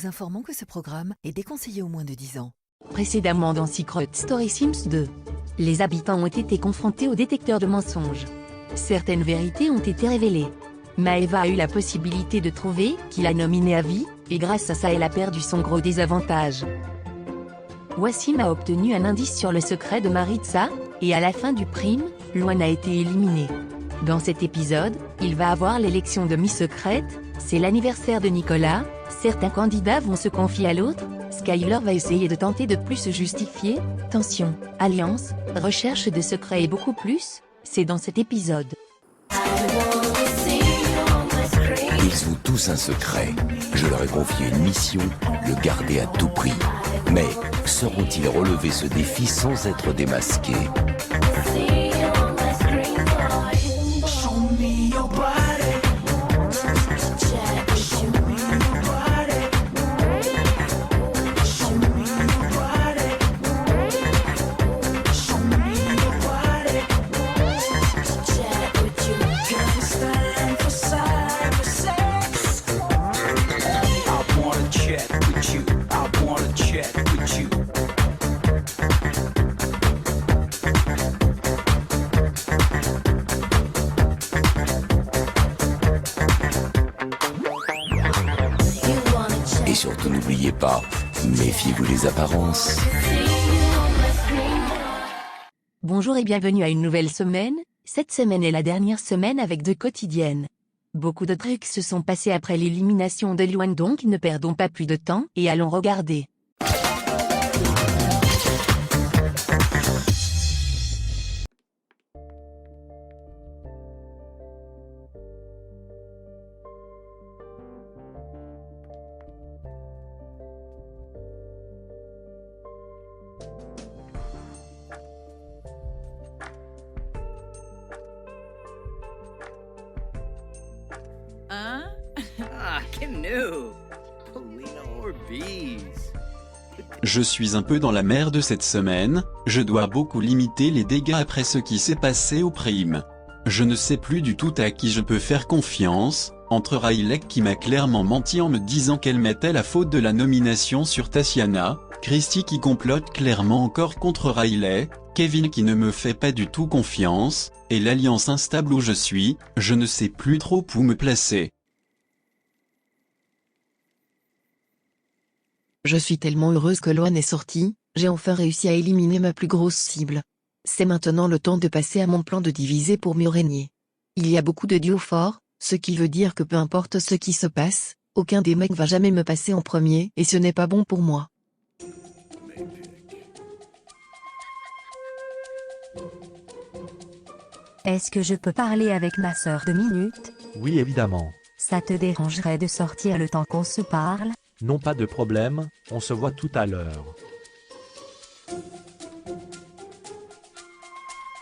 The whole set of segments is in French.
vous informons que ce programme est déconseillé aux moins de 10 ans. Précédemment dans Secret Story Sims 2. Les habitants ont été confrontés au détecteur de mensonges. Certaines vérités ont été révélées. Maeva a eu la possibilité de trouver qui l'a nominé à vie, et grâce à ça elle a perdu son gros désavantage. Wassim a obtenu un indice sur le secret de Maritza, et à la fin du prime, Luan a été éliminé. Dans cet épisode, il va avoir l'élection de Miss Secrète, c'est l'anniversaire de Nicolas, certains candidats vont se confier à l'autre, Skyler va essayer de tenter de plus se justifier, tension, alliance, recherche de secrets et beaucoup plus, c'est dans cet épisode. Ils ont tous un secret. Je leur ai confié une mission, le garder à tout prix. Mais sauront-ils relever ce défi sans être démasqués? Et surtout n'oubliez pas, méfiez-vous des apparences. Bonjour et bienvenue à une nouvelle semaine, cette semaine est la dernière semaine avec de quotidiennes. Beaucoup de trucs se sont passés après l'élimination de Luan, donc ne perdons pas plus de temps et allons regarder. Huh? Canoe. Polina or bees? Je suis un peu dans la merde cette semaine, je dois beaucoup limiter les dégâts après ce qui s'est passé au prime. Je ne sais plus du tout à qui je peux faire confiance, entre Riley qui m'a clairement menti en me disant qu'elle mettait la faute de la nomination sur Tatiana, Christy qui complote clairement encore contre Riley, Kevin qui ne me fait pas du tout confiance, et l'alliance instable où je suis, je ne sais plus trop où me placer. Je suis tellement heureuse que Luan est sorti, j'ai enfin réussi à éliminer ma plus grosse cible. C'est maintenant le temps de passer à mon plan de diviser pour mieux régner. Il y a beaucoup de duos forts, ce qui veut dire que peu importe ce qui se passe, aucun des mecs va jamais me passer en premier et ce n'est pas bon pour moi. Est-ce que je peux parler avec ma sœur 2 minutes? Oui, évidemment. Ça te dérangerait de sortir le temps qu'on se parle? Non, pas de problème, on se voit tout à l'heure.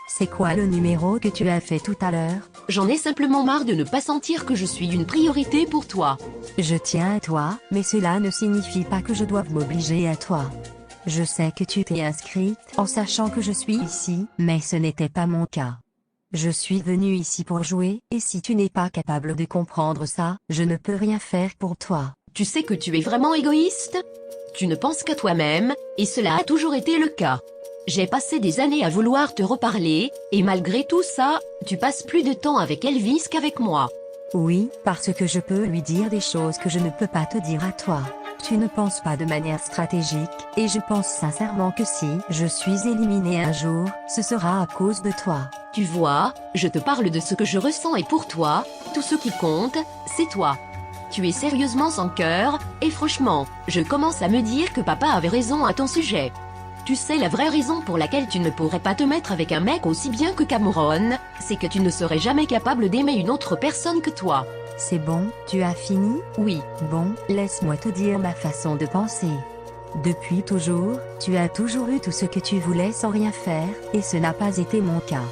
C'est quoi le numéro que tu as fait tout à l'heure? J'en ai simplement marre de ne pas sentir que je suis une priorité pour toi. Je tiens à toi, mais cela ne signifie pas que je doive m'obliger à toi. Je sais que tu t'es inscrite en sachant que je suis ici, mais ce n'était pas mon cas. Je suis venu ici pour jouer, et si tu n'es pas capable de comprendre ça, je ne peux rien faire pour toi. Tu sais que tu es vraiment égoïste? Tu ne penses qu'à toi-même, et cela a toujours été le cas. J'ai passé des années à vouloir te reparler, et malgré tout ça, tu passes plus de temps avec Elvis qu'avec moi. Oui, parce que je peux lui dire des choses que je ne peux pas te dire à toi. Tu ne penses pas de manière stratégique, et je pense sincèrement que si je suis éliminé un jour, ce sera à cause de toi. Tu vois, je te parle de ce que je ressens et pour toi, tout ce qui compte, c'est toi. Tu es sérieusement sans cœur, et franchement, je commence à me dire que papa avait raison à ton sujet. Tu sais la vraie raison pour laquelle tu ne pourrais pas te mettre avec un mec aussi bien que Cameron, c'est que tu ne serais jamais capable d'aimer une autre personne que toi. C'est bon, tu as fini? Oui. Bon, laisse-moi te dire ma façon de penser. Depuis toujours, tu as toujours eu tout ce que tu voulais sans rien faire, et ce n'a pas été mon cas.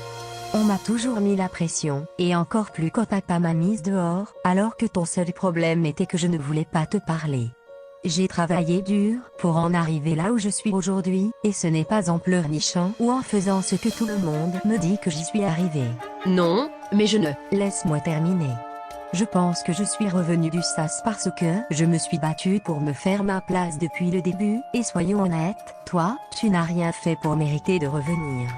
On m'a toujours mis la pression, et encore plus quand papa m'a mise dehors, alors que ton seul problème était que je ne voulais pas te parler. J'ai travaillé dur pour en arriver là où je suis aujourd'hui, et ce n'est pas en pleurnichant ou en faisant ce que tout le monde me dit que j'y suis arrivée. Non, mais je ne... Laisse-moi terminer. Je pense que je suis revenu du SAS parce que je me suis battu pour me faire ma place depuis le début, et soyons honnêtes, toi, tu n'as rien fait pour mériter de revenir.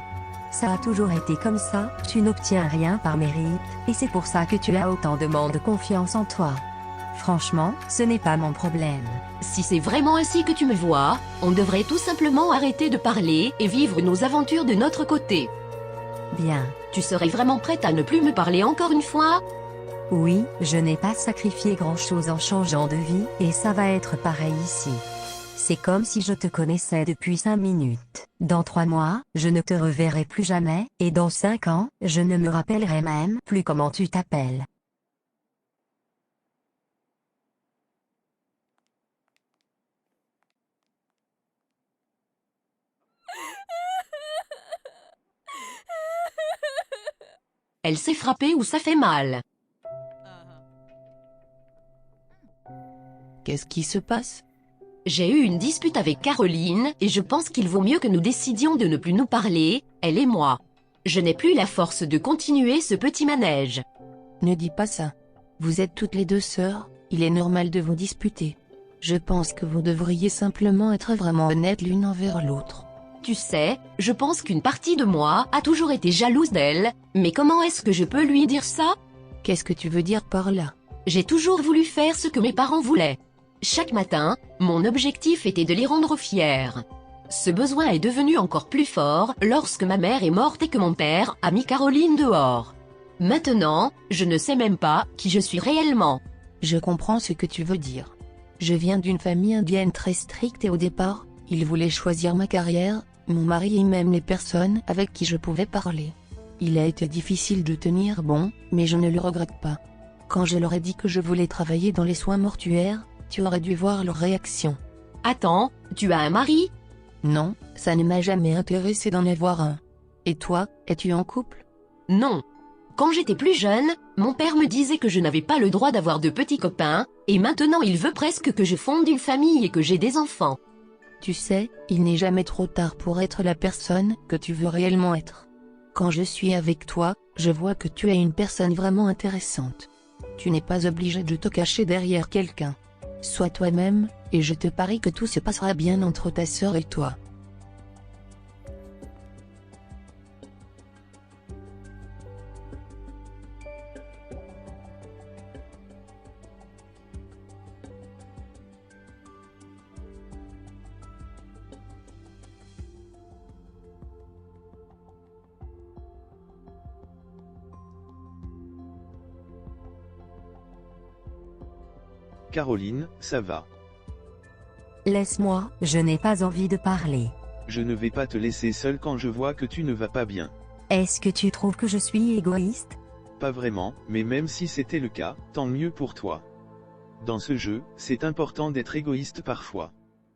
Ça a toujours été comme ça, tu n'obtiens rien par mérite, et c'est pour ça que tu as autant de manque de confiance en toi. Franchement, ce n'est pas mon problème. Si c'est vraiment ainsi que tu me vois, on devrait tout simplement arrêter de parler et vivre nos aventures de notre côté. Bien. Tu serais vraiment prête à ne plus me parler encore une fois? Oui, je n'ai pas sacrifié grand-chose en changeant de vie, et ça va être pareil ici. C'est comme si je te connaissais depuis 5 minutes. Dans 3 mois, je ne te reverrai plus jamais, et dans 5 ans, je ne me rappellerai même plus comment tu t'appelles. Elle s'est frappée ou ça fait mal? Qu'est-ce qui se passe? J'ai eu une dispute avec Caroline et je pense qu'il vaut mieux que nous décidions de ne plus nous parler, elle et moi. Je n'ai plus la force de continuer ce petit manège. Ne dis pas ça. Vous êtes toutes les deux sœurs, il est normal de vous disputer. Je pense que vous devriez simplement être vraiment honnêtes l'une envers l'autre. Tu sais, je pense qu'une partie de moi a toujours été jalouse d'elle, mais comment est-ce que je peux lui dire ça? Qu'est-ce que tu veux dire par là? J'ai toujours voulu faire ce que mes parents voulaient. Chaque matin, mon objectif était de les rendre fiers. Ce besoin est devenu encore plus fort lorsque ma mère est morte et que mon père a mis Caroline dehors. Maintenant, je ne sais même pas qui je suis réellement. Je comprends ce que tu veux dire. Je viens d'une famille indienne très stricte et au départ, ils voulaient choisir ma carrière, mon mari et même les personnes avec qui je pouvais parler. Il a été difficile de tenir bon, mais je ne le regrette pas. Quand je leur ai dit que je voulais travailler dans les soins mortuaires, tu aurais dû voir leur réaction. Attends, tu as un mari? Non, ça ne m'a jamais intéressé d'en avoir un. Et toi, es-tu en couple? Non. Quand j'étais plus jeune, mon père me disait que je n'avais pas le droit d'avoir de petits copains, et maintenant il veut presque que je fonde une famille et que j'ai des enfants. Tu sais, il n'est jamais trop tard pour être la personne que tu veux réellement être. Quand je suis avec toi, je vois que tu es une personne vraiment intéressante. Tu n'es pas obligé de te cacher derrière quelqu'un. Sois toi-même, et je te parie que tout se passera bien entre ta sœur et toi. Caroline, ça va. Laisse-moi, je n'ai pas envie de parler. Je ne vais pas te laisser seule quand je vois que tu ne vas pas bien. Est-ce que tu trouves que je suis égoïste? Pas vraiment, mais même si c'était le cas, tant mieux pour toi. Dans ce jeu, c'est important d'être égoïste parfois.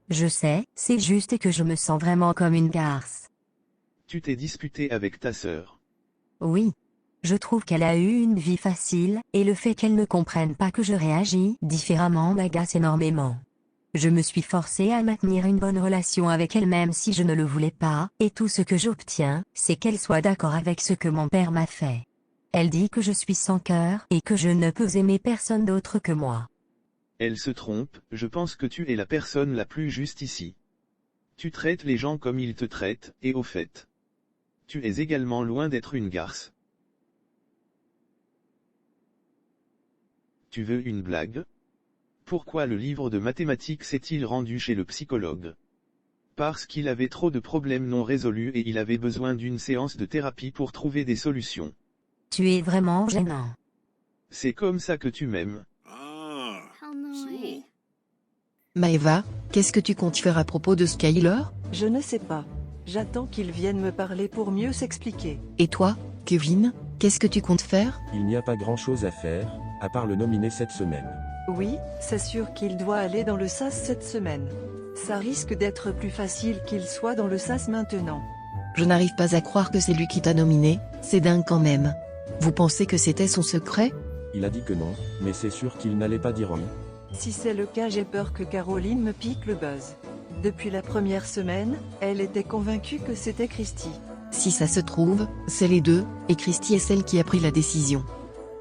Je sais, c'est juste que je me sens vraiment comme une garce. Tu t'es disputé avec ta sœur. Oui. Je trouve qu'elle a eu une vie facile, et le fait qu'elle ne comprenne pas que je réagis différemment m'agace énormément. Je me suis forcée à maintenir une bonne relation avec elle même si je ne le voulais pas, et tout ce que j'obtiens, c'est qu'elle soit d'accord avec ce que mon père m'a fait. Elle dit que je suis sans cœur, et que je ne peux aimer personne d'autre que moi. Elle se trompe, je pense que tu es la personne la plus juste ici. Tu traites les gens comme ils te traitent, et au fait, tu es également loin d'être une garce. Tu veux une blague? Pourquoi le livre de mathématiques s'est-il rendu chez le psychologue? Parce qu'il avait trop de problèmes non résolus et il avait besoin d'une séance de thérapie pour trouver des solutions. Tu es vraiment gênant. C'est comme ça que tu m'aimes. Maëva, qu'est-ce que tu comptes faire à propos de Skyler? Je ne sais pas. J'attends qu'il vienne me parler pour mieux s'expliquer. Et toi, Kevin, qu'est-ce que tu comptes faire? Il n'y a pas grand-chose à faire, à part le nominer cette semaine. Oui, c'est sûr qu'il doit aller dans le SAS cette semaine. Ça risque d'être plus facile qu'il soit dans le SAS maintenant. Je n'arrive pas à croire que c'est lui qui t'a nominé, c'est dingue quand même. Vous pensez que c'était son secret? Il a dit que non, mais c'est sûr qu'il n'allait pas dire oui. Si c'est le cas, j'ai peur que Caroline me pique le buzz. Depuis la première semaine, elle était convaincue que c'était Christy. Si ça se trouve, c'est les deux, et Christy est celle qui a pris la décision.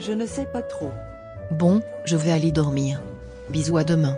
Je ne sais pas trop. Bon, je vais aller dormir. Bisous à demain.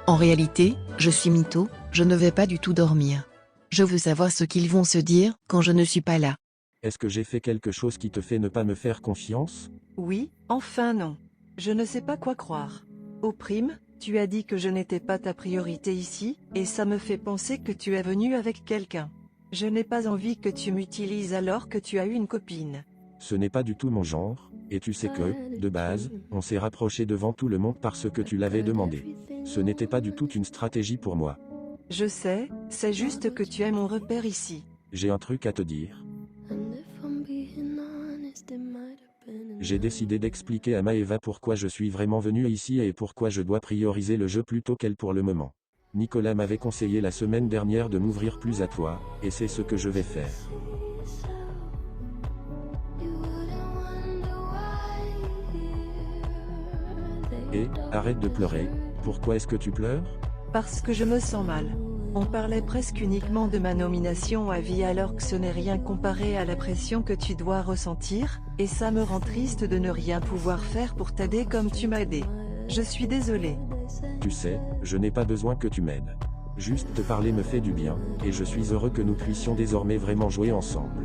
En réalité, je suis mytho, je ne vais pas du tout dormir. Je veux savoir ce qu'ils vont se dire quand je ne suis pas là. Est-ce que j'ai fait quelque chose qui te fait ne pas me faire confiance? Oui, enfin non. Je ne sais pas quoi croire. Au prime, tu as dit que je n'étais pas ta priorité ici, et ça me fait penser que tu es venu avec quelqu'un. Je n'ai pas envie que tu m'utilises alors que tu as eu une copine. Ce n'est pas du tout mon genre, et tu sais que, de base, on s'est rapproché devant tout le monde parce que tu l'avais demandé. Ce n'était pas du tout une stratégie pour moi. Je sais, c'est juste que tu es mon repère ici. J'ai un truc à te dire. J'ai décidé d'expliquer à Maeva pourquoi je suis vraiment venu ici et pourquoi je dois prioriser le jeu plutôt qu'elle pour le moment. Nicolas m'avait conseillé la semaine dernière de m'ouvrir plus à toi, et c'est ce que je vais faire. Et, arrête de pleurer. Pourquoi est-ce que tu pleures? Parce que je me sens mal. On parlait presque uniquement de ma nomination à vie alors que ce n'est rien comparé à la pression que tu dois ressentir, et ça me rend triste de ne rien pouvoir faire pour t'aider comme tu m'as aidé. Je suis désolée. Tu sais, je n'ai pas besoin que tu m'aides. Juste te parler me fait du bien, et je suis heureux que nous puissions désormais vraiment jouer ensemble.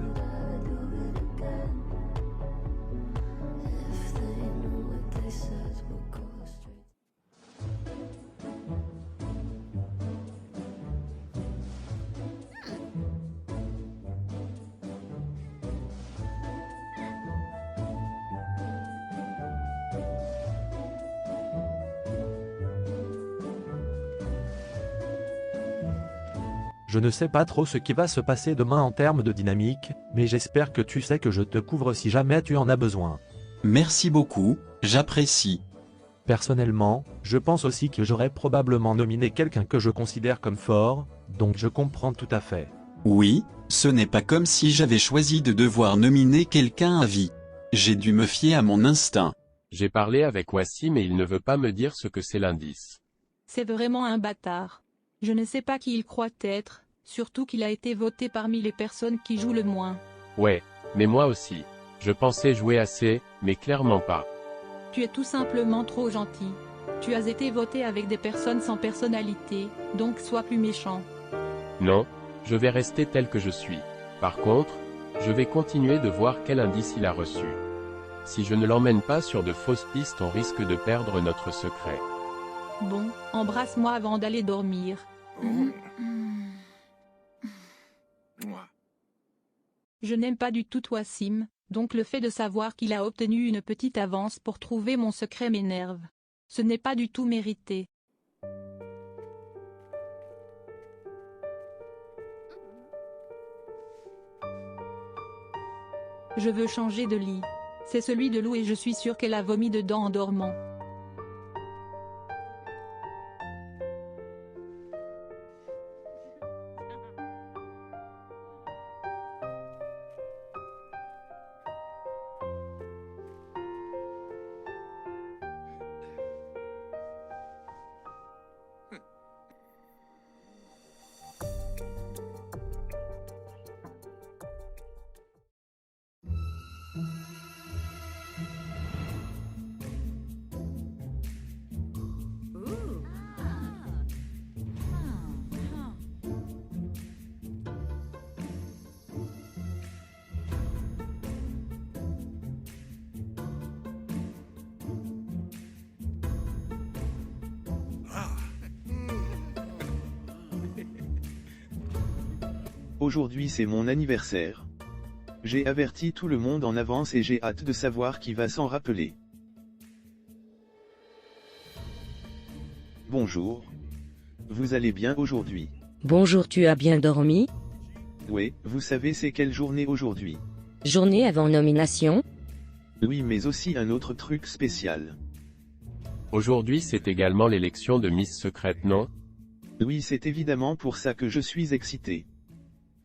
Je ne sais pas trop ce qui va se passer demain en termes de dynamique, mais j'espère que tu sais que je te couvre si jamais tu en as besoin. Merci beaucoup, j'apprécie. Personnellement, je pense aussi que j'aurais probablement nominé quelqu'un que je considère comme fort, donc je comprends tout à fait. Oui, ce n'est pas comme si j'avais choisi de devoir nominer quelqu'un à vie. J'ai dû me fier à mon instinct. J'ai parlé avec Wassim et il ne veut pas me dire ce que c'est l'indice. C'est vraiment un bâtard. Je ne sais pas qui il croit être, surtout qu'il a été voté parmi les personnes qui jouent le moins. Ouais, mais moi aussi. Je pensais jouer assez, mais clairement pas. Tu es tout simplement trop gentil. Tu as été voté avec des personnes sans personnalité, donc sois plus méchant. Non, je vais rester tel que je suis. Par contre, je vais continuer de voir quel indice il a reçu. Si je ne l'emmène pas sur de fausses pistes, on risque de perdre notre secret. Bon, embrasse-moi avant d'aller dormir. Je n'aime pas du tout Wassim, donc le fait de savoir qu'il a obtenu une petite avance pour trouver mon secret m'énerve. Ce n'est pas du tout mérité. Je veux changer de lit. C'est celui de Lou et je suis sûre qu'elle a vomi dedans en dormant. Aujourd'hui c'est mon anniversaire. J'ai averti tout le monde en avance et j'ai hâte de savoir qui va s'en rappeler. Bonjour. Vous allez bien aujourd'hui? Bonjour, tu as bien dormi? Oui, vous savez c'est quelle journée aujourd'hui? Journée avant nomination? Oui, mais aussi un autre truc spécial. Aujourd'hui c'est également l'élection de Miss Secrète, non? Oui, c'est évidemment pour ça que je suis excité.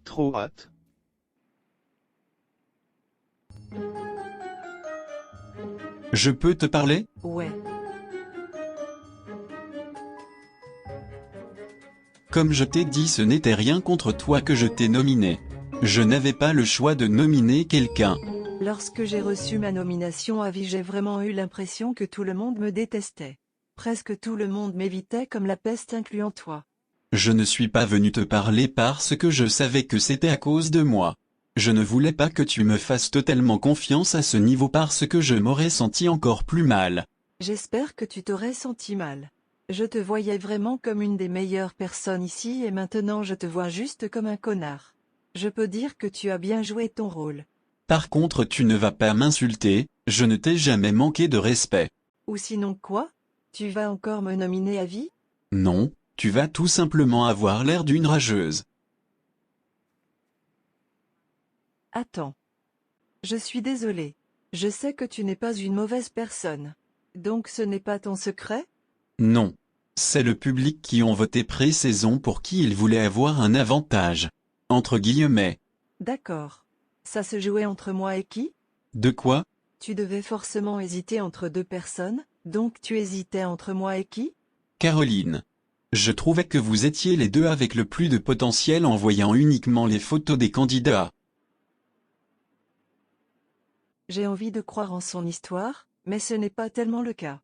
Trop hâte. Je peux te parler? Ouais. Comme je t'ai dit, ce n'était rien contre toi que je t'ai nominé. Je n'avais pas le choix de nominer quelqu'un. Lorsque j'ai reçu ma nomination à vie, j'ai vraiment eu l'impression que tout le monde me détestait. Presque tout le monde m'évitait comme la peste, incluant toi. Je ne suis pas venu te parler parce que je savais que c'était à cause de moi. Je ne voulais pas que tu me fasses totalement confiance à ce niveau parce que je m'aurais senti encore plus mal. J'espère que tu t'aurais senti mal. Je te voyais vraiment comme une des meilleures personnes ici et maintenant je te vois juste comme un connard. Je peux dire que tu as bien joué ton rôle. Par contre, tu ne vas pas m'insulter, je ne t'ai jamais manqué de respect. Ou sinon quoi? Tu vas encore me nominer à vie? Non, tu vas tout simplement avoir l'air d'une rageuse. Attends. Je suis désolé. Je sais que tu n'es pas une mauvaise personne. Donc ce n'est pas ton secret? Non. C'est le public qui ont voté pré-saison pour qui ils voulaient avoir un avantage. Entre guillemets. D'accord. Ça se jouait entre moi et qui? De quoi? Tu devais forcément hésiter entre deux personnes, donc tu hésitais entre moi et qui? Caroline. Je trouvais que vous étiez les deux avec le plus de potentiel en voyant uniquement les photos des candidats. J'ai envie de croire en son histoire, mais ce n'est pas tellement le cas.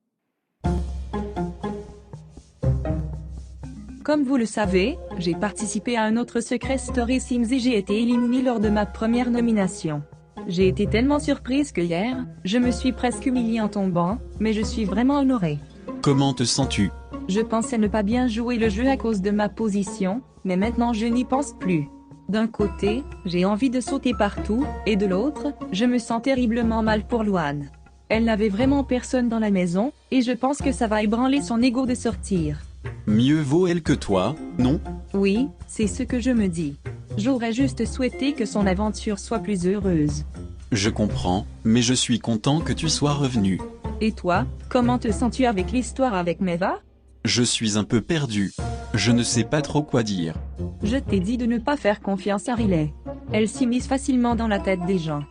Comme vous le savez, j'ai participé à un autre Secret Story Sims et j'ai été éliminée lors de ma première nomination. J'ai été tellement surprise que hier, je me suis presque humiliée en tombant, mais je suis vraiment honorée. Comment te sens-tu? Je pensais ne pas bien jouer le jeu à cause de ma position, mais maintenant je n'y pense plus. D'un côté, j'ai envie de sauter partout, et de l'autre, je me sens terriblement mal pour Louane. Elle n'avait vraiment personne dans la maison, et je pense que ça va ébranler son ego de sortir. Mieux vaut elle que toi, non? Oui, c'est ce que je me dis. J'aurais juste souhaité que son aventure soit plus heureuse. Je comprends, mais je suis content que tu sois revenu. Et toi, comment te sens-tu avec l'histoire avec Meva? Je suis un peu perdu. Je ne sais pas trop quoi dire. Je t'ai dit de ne pas faire confiance à Riley. Elle s'immisce facilement dans la tête des gens.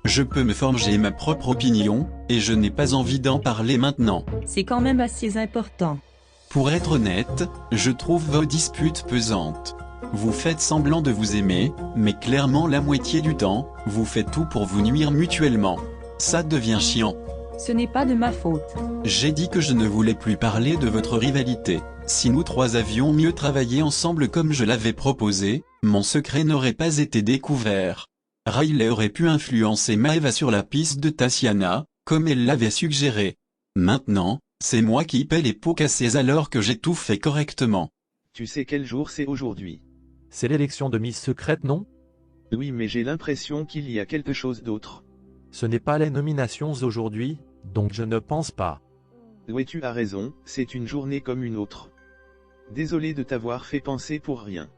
Je peux me forger ma propre opinion, et je n'ai pas envie d'en parler maintenant. C'est quand même assez important. Pour être honnête, je trouve vos disputes pesantes. Vous faites semblant de vous aimer, mais clairement la moitié du temps, vous faites tout pour vous nuire mutuellement. Ça devient chiant. Ce n'est pas de ma faute. J'ai dit que je ne voulais plus parler de votre rivalité. Si nous trois avions mieux travaillé ensemble comme je l'avais proposé, mon secret n'aurait pas été découvert. Riley aurait pu influencer Maeva sur la piste de Tatiana, comme elle l'avait suggéré. Maintenant, c'est moi qui paie les pots cassés alors que j'ai tout fait correctement. Tu sais quel jour c'est aujourd'hui? C'est l'élection de Miss Secrète, non? Oui, mais j'ai l'impression qu'il y a quelque chose d'autre. Ce n'est pas les nominations aujourd'hui, donc je ne pense pas. Oui, tu as raison, c'est une journée comme une autre. Désolé de t'avoir fait penser pour rien.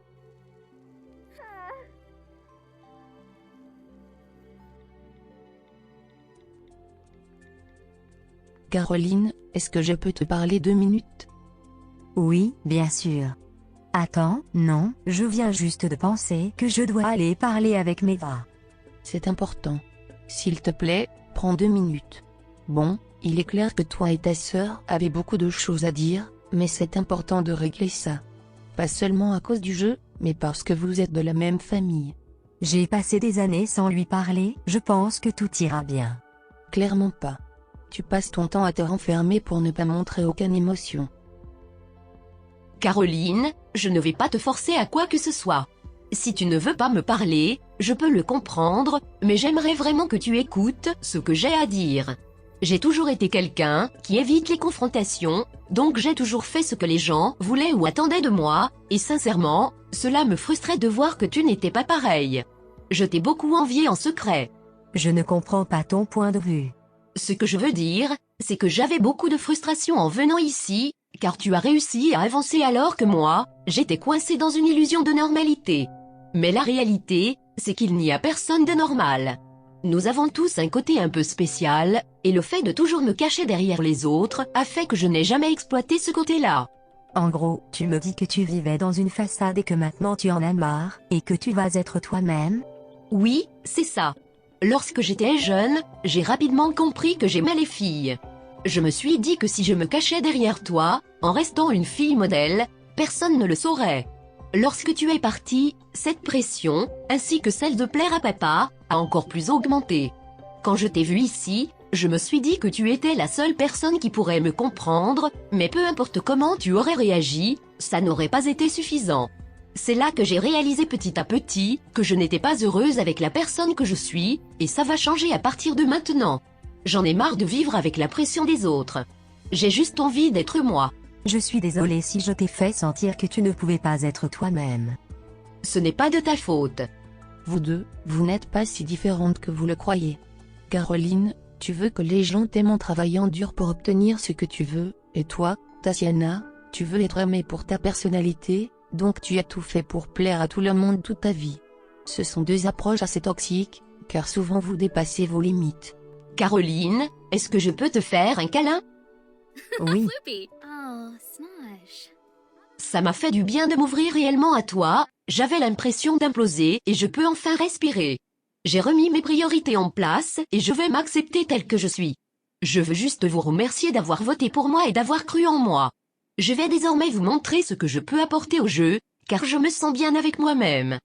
Caroline, est-ce que je peux te parler 2 minutes? Oui, bien sûr. Attends, non, je viens juste de penser que je dois aller parler avec Meva. C'est important. S'il te plaît, prends 2 minutes. Bon, il est clair que toi et ta sœur avez beaucoup de choses à dire, mais c'est important de régler ça. Pas seulement à cause du jeu, mais parce que vous êtes de la même famille. J'ai passé des années sans lui parler, je pense que tout ira bien. Clairement pas. Tu passes ton temps à te renfermer pour ne pas montrer aucune émotion. Caroline, je ne vais pas te forcer à quoi que ce soit. Si tu ne veux pas me parler, je peux le comprendre, mais j'aimerais vraiment que tu écoutes ce que j'ai à dire. J'ai toujours été quelqu'un qui évite les confrontations, donc j'ai toujours fait ce que les gens voulaient ou attendaient de moi, et sincèrement, cela me frustrait de voir que tu n'étais pas pareil. Je t'ai beaucoup envié en secret. Je ne comprends pas ton point de vue. Ce que je veux dire, c'est que j'avais beaucoup de frustration en venant ici, car tu as réussi à avancer alors que moi, j'étais coincé dans une illusion de normalité. Mais la réalité, c'est qu'il n'y a personne de normal. Nous avons tous un côté un peu spécial, et le fait de toujours me cacher derrière les autres a fait que je n'ai jamais exploité ce côté-là. En gros, tu me dis que tu vivais dans une façade et que maintenant tu en as marre, et que tu vas être toi-même? Oui, c'est ça. Lorsque j'étais jeune, j'ai rapidement compris que j'aimais les filles. Je me suis dit que si je me cachais derrière toi, en restant une fille modèle, personne ne le saurait. Lorsque tu es parti, cette pression, ainsi que celle de plaire à papa, a encore plus augmenté. Quand je t'ai vu ici, je me suis dit que tu étais la seule personne qui pourrait me comprendre, mais peu importe comment tu aurais réagi, ça n'aurait pas été suffisant. C'est là que j'ai réalisé petit à petit, que je n'étais pas heureuse avec la personne que je suis, et ça va changer à partir de maintenant. J'en ai marre de vivre avec la pression des autres. J'ai juste envie d'être moi. Je suis désolée si je t'ai fait sentir que tu ne pouvais pas être toi-même. Ce n'est pas de ta faute. Vous deux, vous n'êtes pas si différentes que vous le croyez. Caroline, tu veux que les gens t'aiment en travaillant dur pour obtenir ce que tu veux, et toi, Tatiana, tu veux être aimée pour ta personnalité, donc tu as tout fait pour plaire à tout le monde toute ta vie. Ce sont deux approches assez toxiques, car souvent vous dépassez vos limites. Caroline, est-ce que je peux te faire un câlin? Oui. Oh, smosh. Ça m'a fait du bien de m'ouvrir réellement à toi, j'avais l'impression d'imploser et je peux enfin respirer. J'ai remis mes priorités en place et je vais m'accepter tel que je suis. Je veux juste vous remercier d'avoir voté pour moi et d'avoir cru en moi. Je vais désormais vous montrer ce que je peux apporter au jeu, car je me sens bien avec moi-même.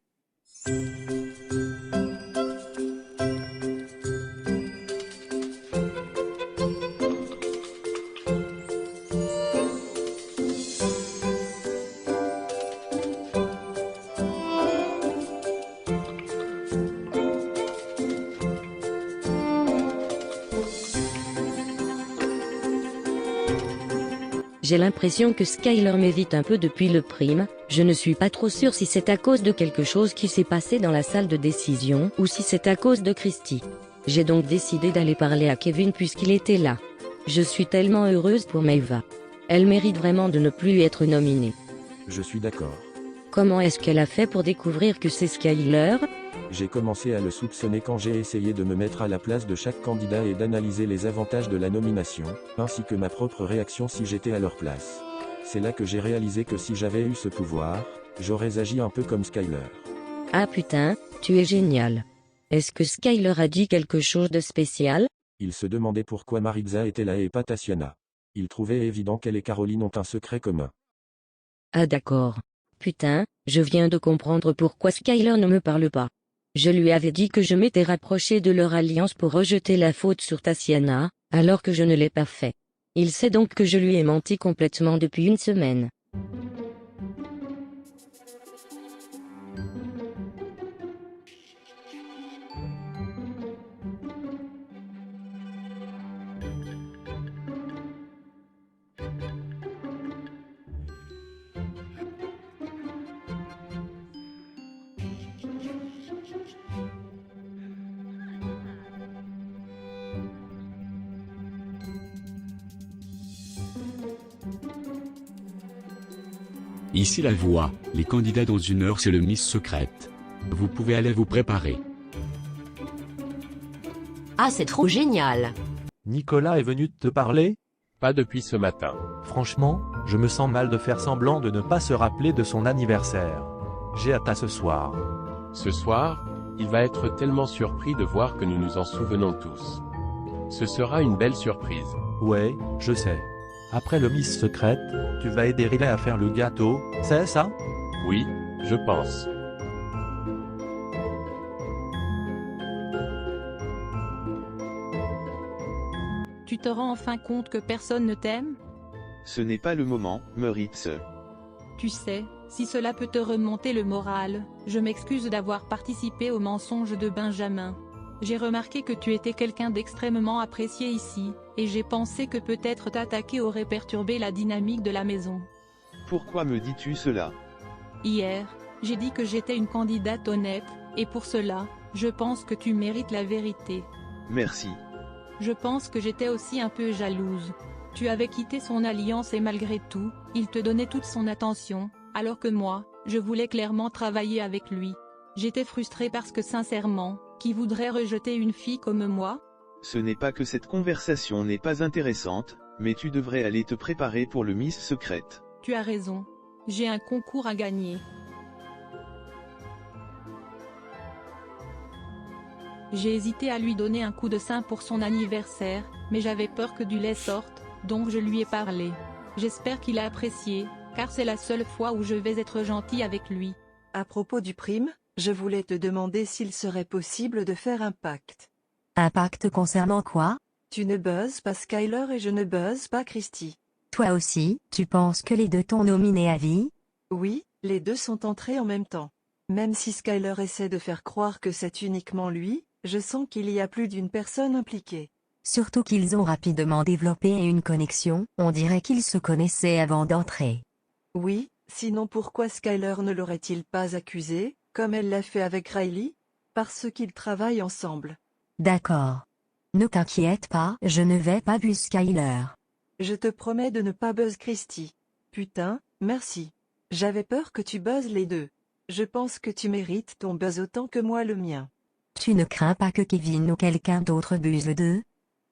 J'ai l'impression que Skyler m'évite un peu depuis le prime, je ne suis pas trop sûre si c'est à cause de quelque chose qui s'est passé dans la salle de décision ou si c'est à cause de Christy. J'ai donc décidé d'aller parler à Kevin puisqu'il était là. Je suis tellement heureuse pour Maeva. Elle mérite vraiment de ne plus être nominée. Je suis d'accord. Comment est-ce qu'elle a fait pour découvrir que c'est Skyler? J'ai commencé à le soupçonner quand j'ai essayé de me mettre à la place de chaque candidat et d'analyser les avantages de la nomination, ainsi que ma propre réaction si j'étais à leur place. C'est là que j'ai réalisé que si j'avais eu ce pouvoir, j'aurais agi un peu comme Skyler. Ah putain, tu es génial. Est-ce que Skyler a dit quelque chose de spécial? Il se demandait pourquoi Maritza était là et pas Tatiana. Il trouvait évident qu'elle et Caroline ont un secret commun. Ah d'accord. Putain, je viens de comprendre pourquoi Skyler ne me parle pas. Je lui avais dit que je m'étais rapproché de leur alliance pour rejeter la faute sur Tatiana, alors que je ne l'ai pas fait. Il sait donc que je lui ai menti complètement depuis une semaine. Ici la voix, les candidats dans 1 heure c'est le Miss Secrète. Vous pouvez aller vous préparer. Ah c'est trop génial. Nicolas est venu te parler? Pas depuis ce matin. Franchement, je me sens mal de faire semblant de ne pas se rappeler de son anniversaire. J'ai hâte à ce soir. Ce soir, il va être tellement surpris de voir que nous nous en souvenons tous. Ce sera une belle surprise. Ouais, je sais. Après le Miss Secrète, tu vas aider Riley à faire le gâteau, c'est ça? Oui, je pense. Tu te rends enfin compte que personne ne t'aime? Ce n'est pas le moment, Moritz. Tu sais, si cela peut te remonter le moral, je m'excuse d'avoir participé au mensonge de Benjamin. J'ai remarqué que tu étais quelqu'un d'extrêmement apprécié ici, et j'ai pensé que peut-être t'attaquer aurait perturbé la dynamique de la maison. Pourquoi me dis-tu cela? Hier, j'ai dit que j'étais une candidate honnête, et pour cela, je pense que tu mérites la vérité. Merci. Je pense que j'étais aussi un peu jalouse. Tu avais quitté son alliance et malgré tout, il te donnait toute son attention, alors que moi, je voulais clairement travailler avec lui. J'étais frustrée parce que sincèrement, qui voudrait rejeter une fille comme moi? Ce n'est pas que cette conversation n'est pas intéressante, mais tu devrais aller te préparer pour le Miss Secrète. Tu as raison. J'ai un concours à gagner. J'ai hésité à lui donner un coup de sein pour son anniversaire, mais j'avais peur que du lait sorte, donc je lui ai parlé. J'espère qu'il a apprécié, car c'est la seule fois où je vais être gentil avec lui. À propos du prime, je voulais te demander s'il serait possible de faire un pacte. Un pacte concernant quoi? Tu ne buzzes pas Skyler et je ne buzz pas Christy. Toi aussi, tu penses que les deux t'ont nominé à vie? Oui, les deux sont entrés en même temps. Même si Skyler essaie de faire croire que c'est uniquement lui, je sens qu'il y a plus d'une personne impliquée. Surtout qu'ils ont rapidement développé une connexion, on dirait qu'ils se connaissaient avant d'entrer. Oui, sinon pourquoi Skyler ne l'aurait-il pas accusé, comme elle l'a fait avec Riley? Parce qu'ils travaillent ensemble. D'accord. Ne t'inquiète pas, je ne vais pas buzz Skyler. Je te promets de ne pas buzz Christy. Putain, merci. J'avais peur que tu buzzes les deux. Je pense que tu mérites ton buzz autant que moi le mien. Tu ne crains pas que Kevin ou quelqu'un d'autre buzz le deux?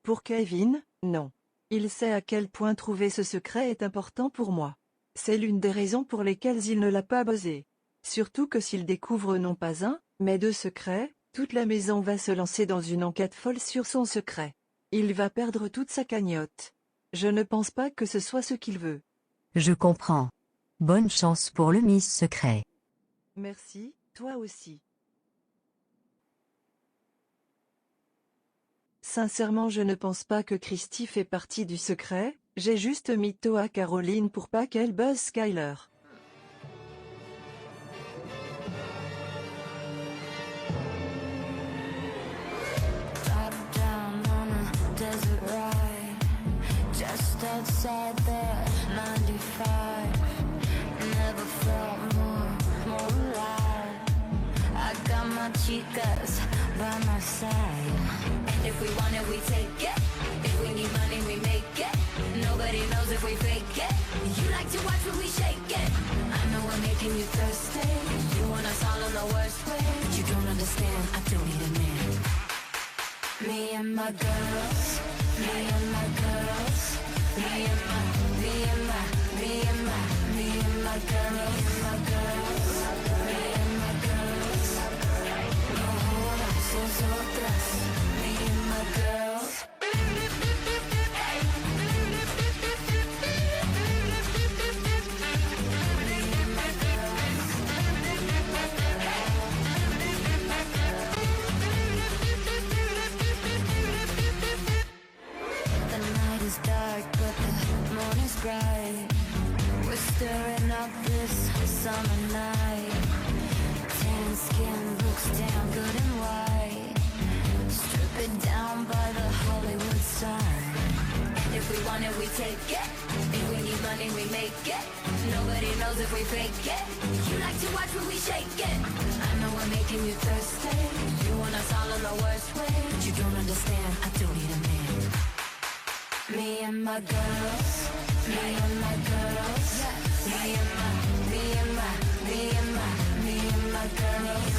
Pour Kevin, non. Il sait à quel point trouver ce secret est important pour moi. C'est l'une des raisons pour lesquelles il ne l'a pas buzzé. Surtout que s'il découvre non pas un, mais deux secrets, toute la maison va se lancer dans une enquête folle sur son secret. Il va perdre toute sa cagnotte. Je ne pense pas que ce soit ce qu'il veut. Je comprends. Bonne chance pour le Miss Secret. Merci, toi aussi. Sincèrement, je ne pense pas que Christy fait partie du secret, j'ai juste mis mytho à Caroline pour pas qu'elle buzz Skyler. Outside the 95, never felt more alive. I got my chicas by my side. If we want it, we take it. If we need money, we make it. Nobody knows if we fake it. You like to watch when we shake it. I know we're making you thirsty. You want us all in the worst way, but you don't understand. I don't need a man. Me and my girls, me and my girls. Me and my girls, me and my girls, me and my girls. No jodas, nosotras, me and my girls. The night is dark, but the moon is bright. We're stirring up this summer night. Tan skin looks damn good and white. Strip it down by the Hollywood sign. If we want it, we take it. If we need money, we make it. Nobody knows if we fake it. You like to watch when we shake it. I know we're making you thirsty. You want us all in the worst way, but you don't understand. I don't need a man. Me and my girls, me and my girls, me and my girls, me and my girls,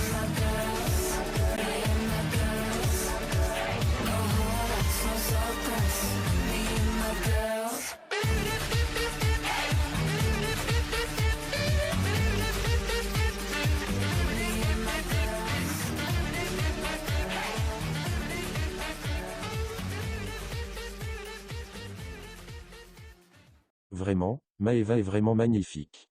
me and my girls. No jodas, nosotras, me and my girls. Vraiment, Maeva est vraiment magnifique.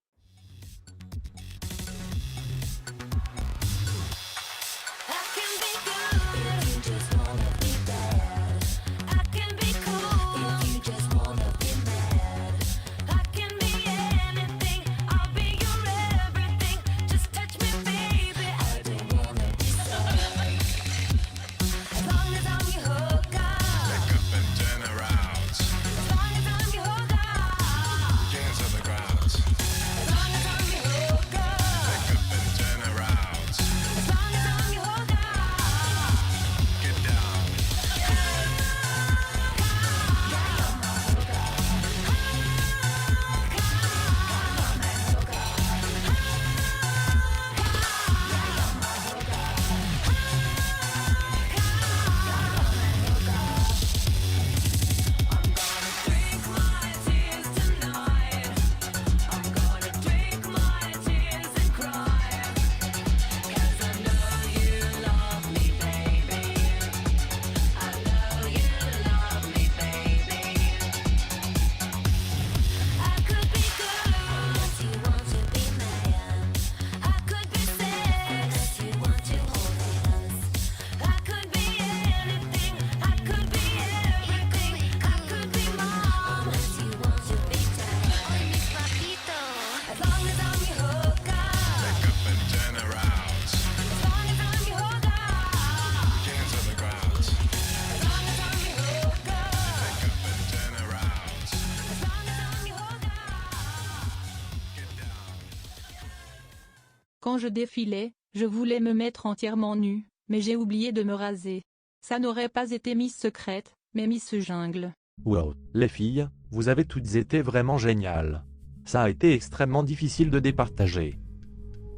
Quand je défilais, je voulais me mettre entièrement nue, mais j'ai oublié de me raser. Ça n'aurait pas été Miss Secrète, mais Miss Jungle. Wow, les filles, vous avez toutes été vraiment géniales. Ça a été extrêmement difficile de départager.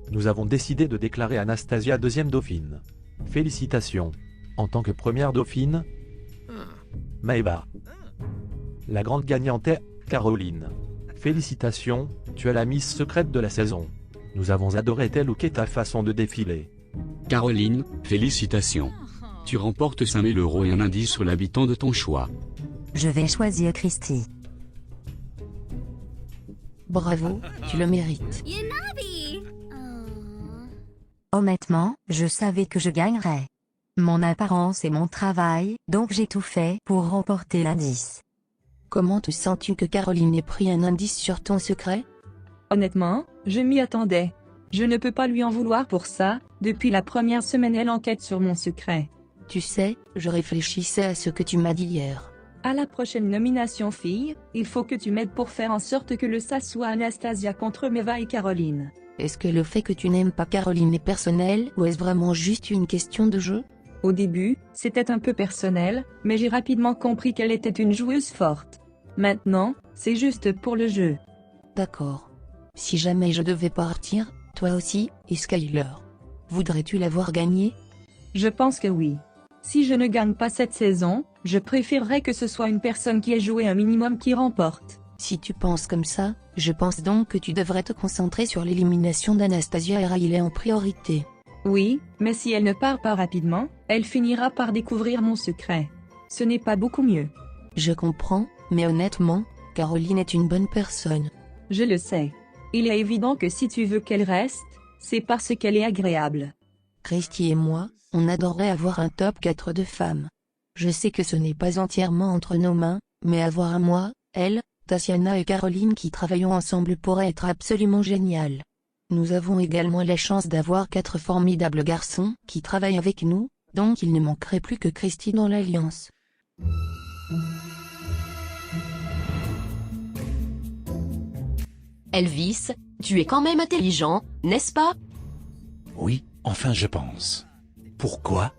Nous avons décidé de déclarer Anastasia deuxième dauphine. Félicitations. En tant que première dauphine, Maeva. La grande gagnante est Caroline. Félicitations, tu es la Miss Secrète de la saison. Nous avons adoré tes looks et ta façon de défiler. Caroline, félicitations. Tu remportes 5000 € et un indice sur l'habitant de ton choix. Je vais choisir Christy. Bravo, tu le mérites. Honnêtement, je savais que je gagnerais. Mon apparence et mon travail, donc j'ai tout fait pour remporter l'indice. Comment te sens-tu que Caroline ait pris un indice sur ton secret? Honnêtement, je m'y attendais. Je ne peux pas lui en vouloir pour ça, depuis la première semaine elle enquête sur mon secret. Tu sais, je réfléchissais à ce que tu m'as dit hier. À la prochaine nomination fille, il faut que tu m'aides pour faire en sorte que le SAS soit Anastasia contre Maeva et Caroline. Est-ce que le fait que tu n'aimes pas Caroline est personnel ou est-ce vraiment juste une question de jeu? Au début, c'était un peu personnel, mais j'ai rapidement compris qu'elle était une joueuse forte. Maintenant, c'est juste pour le jeu. D'accord. Si jamais je devais partir, toi aussi, et Skyler, voudrais-tu l'avoir gagné? Je pense que oui. Si je ne gagne pas cette saison, je préférerais que ce soit une personne qui ait joué un minimum qui remporte. Si tu penses comme ça, je pense donc que tu devrais te concentrer sur l'élimination d'Anastasia et Riley en priorité. Oui, mais si elle ne part pas rapidement, elle finira par découvrir mon secret. Ce n'est pas beaucoup mieux. Je comprends, mais honnêtement, Caroline est une bonne personne. Je le sais. Il est évident que si tu veux qu'elle reste, c'est parce qu'elle est agréable. Christy et moi, on adorerait avoir un top 4 de femmes. Je sais que ce n'est pas entièrement entre nos mains, mais avoir à moi, elle, Tatiana et Caroline qui travaillons ensemble pourrait être absolument génial. Nous avons également la chance d'avoir 4 formidables garçons qui travaillent avec nous, donc il ne manquerait plus que Christy dans l'alliance. Elvis, tu es quand même intelligent, n'est-ce pas? Oui, enfin je pense. Pourquoi?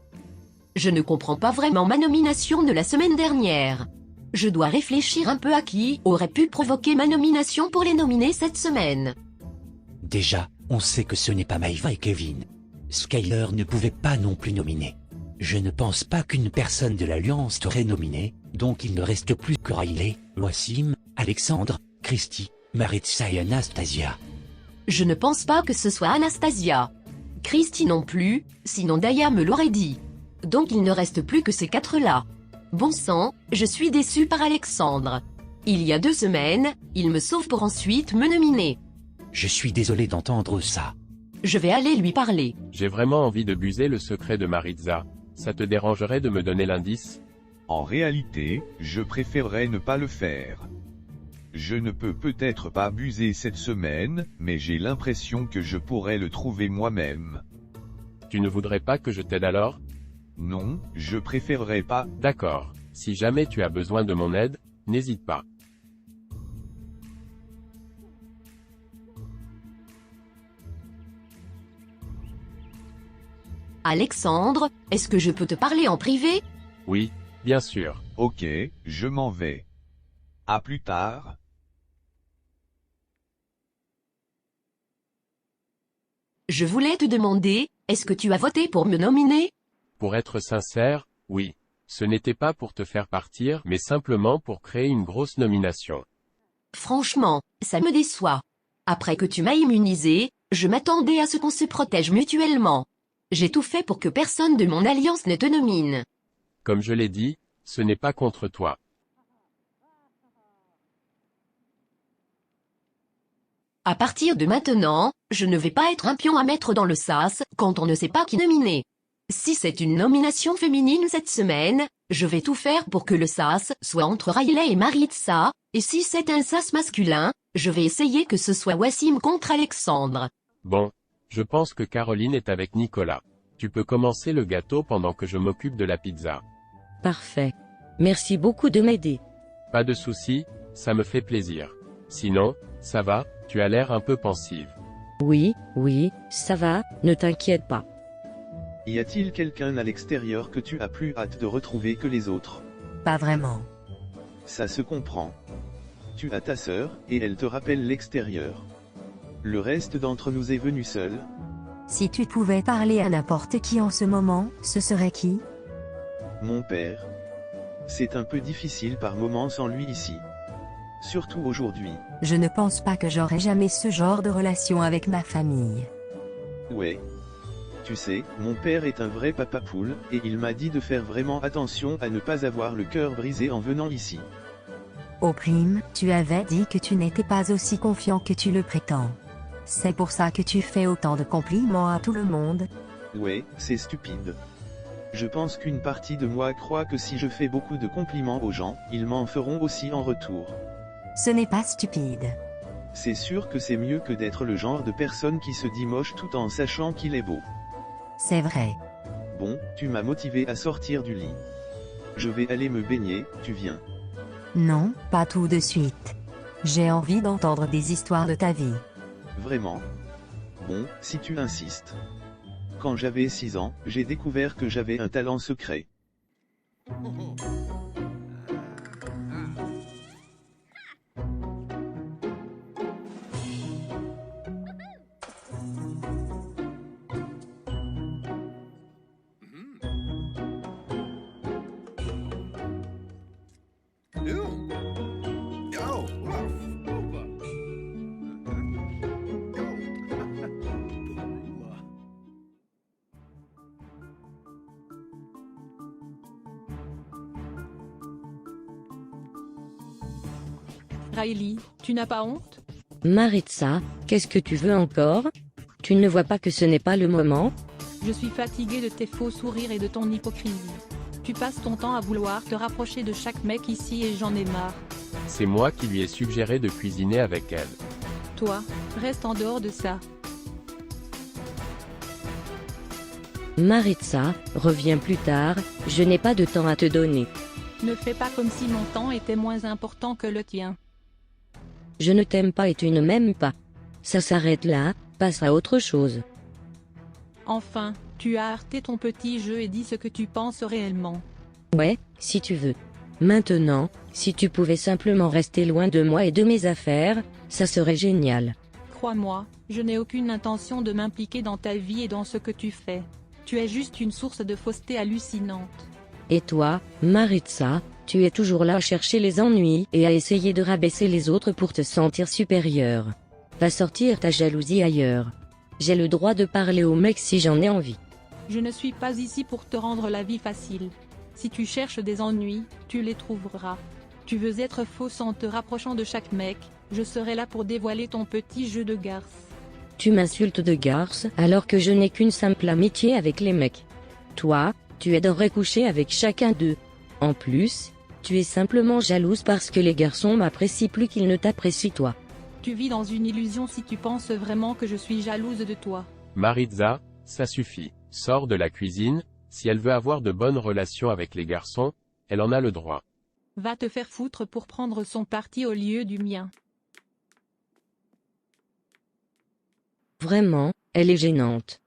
Je ne comprends pas vraiment ma nomination de la semaine dernière. Je dois réfléchir un peu à qui aurait pu provoquer ma nomination pour les nominer cette semaine. Déjà, on sait que ce n'est pas Maeva et Kevin. Skyler ne pouvait pas non plus nominer. Je ne pense pas qu'une personne de l'Alliance t'aurait nominé, donc il ne reste plus que Riley, Wassim, Alexandre, Christy, Maritza et Anastasia. Je ne pense pas que ce soit Anastasia. Christy non plus, sinon Daya me l'aurait dit. Donc il ne reste plus que ces 4-là. Bon sang, je suis déçu par Alexandre. Il y a 2 semaines, il me sauve pour ensuite me nominer. Je suis désolé d'entendre ça. Je vais aller lui parler. J'ai vraiment envie de buser le secret de Maritza. Ça te dérangerait de me donner l'indice? En réalité, je préférerais ne pas le faire. Je ne peux peut-être pas abuser cette semaine, mais j'ai l'impression que je pourrais le trouver moi-même. Tu ne voudrais pas que je t'aide alors? Non, je préférerais pas. D'accord. Si jamais tu as besoin de mon aide, n'hésite pas. Alexandre, est-ce que je peux te parler en privé? Oui, bien sûr. Ok, je m'en vais. À plus tard. Je voulais te demander, est-ce que tu as voté pour me nominer? Pour être sincère, oui. Ce n'était pas pour te faire partir, mais simplement pour créer une grosse nomination. Franchement, ça me déçoit. Après que tu m'as immunisé, je m'attendais à ce qu'on se protège mutuellement. J'ai tout fait pour que personne de mon alliance ne te nomine. Comme je l'ai dit, ce n'est pas contre toi. À partir de maintenant, je ne vais pas être un pion à mettre dans le sas quand on ne sait pas qui nominer. Si c'est une nomination féminine cette semaine, je vais tout faire pour que le sas soit entre Riley et Maritza, et si c'est un sas masculin, je vais essayer que ce soit Wassim contre Alexandre. Bon, je pense que Caroline est avec Nicolas. Tu peux commencer le gâteau pendant que je m'occupe de la pizza. Parfait. Merci beaucoup de m'aider. Pas de souci, ça me fait plaisir. Sinon, ça va, tu as l'air un peu pensive. Oui, ça va, ne t'inquiète pas. Y a-t-il quelqu'un à l'extérieur que tu as plus hâte de retrouver que les autres? Pas vraiment. Ça se comprend. Tu as ta sœur, et elle te rappelle l'extérieur. Le reste d'entre nous est venu seul. Si tu pouvais parler à n'importe qui en ce moment, ce serait qui? Mon père. C'est un peu difficile par moments sans lui ici. Surtout aujourd'hui. Je ne pense pas que j'aurai jamais ce genre de relation avec ma famille. Ouais. Tu sais, mon père est un vrai papa poule, et il m'a dit de faire vraiment attention à ne pas avoir le cœur brisé en venant ici. Au prime, tu avais dit que tu n'étais pas aussi confiant que tu le prétends. C'est pour ça que tu fais autant de compliments à tout le monde. Ouais, c'est stupide. Je pense qu'une partie de moi croit que si je fais beaucoup de compliments aux gens, ils m'en feront aussi en retour. Ce n'est pas stupide. C'est sûr que c'est mieux que d'être le genre de personne qui se dit moche tout en sachant qu'il est beau. C'est vrai. Bon, tu m'as motivé à sortir du lit. Je vais aller me baigner, tu viens? Non, pas tout de suite. J'ai envie d'entendre des histoires de ta vie. Vraiment? Bon, si tu insistes. Quand j'avais 6 ans, j'ai découvert que j'avais un talent secret. Riley, tu n'as pas honte? Maritza, qu'est-ce que tu veux encore? Tu ne vois pas que ce n'est pas le moment? Je suis fatiguée de tes faux sourires et de ton hypocrisie. Tu passes ton temps à vouloir te rapprocher de chaque mec ici et j'en ai marre. C'est moi qui lui ai suggéré de cuisiner avec elle. Toi, reste en dehors de ça. Maritza, reviens plus tard, je n'ai pas de temps à te donner. Ne fais pas comme si mon temps était moins important que le tien. Je ne t'aime pas et tu ne m'aimes pas. Ça s'arrête là, passe à autre chose. Enfin, tu as arrêté ton petit jeu et dis ce que tu penses réellement. Ouais, si tu veux. Maintenant, si tu pouvais simplement rester loin de moi et de mes affaires, ça serait génial. Crois-moi, je n'ai aucune intention de m'impliquer dans ta vie et dans ce que tu fais. Tu es juste une source de fausseté hallucinante. Et toi, Maritza, tu es toujours là à chercher les ennuis et à essayer de rabaisser les autres pour te sentir supérieur. Va sortir ta jalousie ailleurs. J'ai le droit de parler au mec si j'en ai envie. Je ne suis pas ici pour te rendre la vie facile. Si tu cherches des ennuis, tu les trouveras. Tu veux être fausse en te rapprochant de chaque mec, je serai là pour dévoiler ton petit jeu de garce. Tu m'insultes de garce alors que je n'ai qu'une simple amitié avec les mecs. Toi, tu adorerais coucher avec chacun d'eux. En plus, tu es simplement jalouse parce que les garçons m'apprécient plus qu'ils ne t'apprécient toi. Tu vis dans une illusion si tu penses vraiment que je suis jalouse de toi. Maritza, ça suffit. Sors de la cuisine, si elle veut avoir de bonnes relations avec les garçons, elle en a le droit. Va te faire foutre pour prendre son parti au lieu du mien. Vraiment, elle est gênante.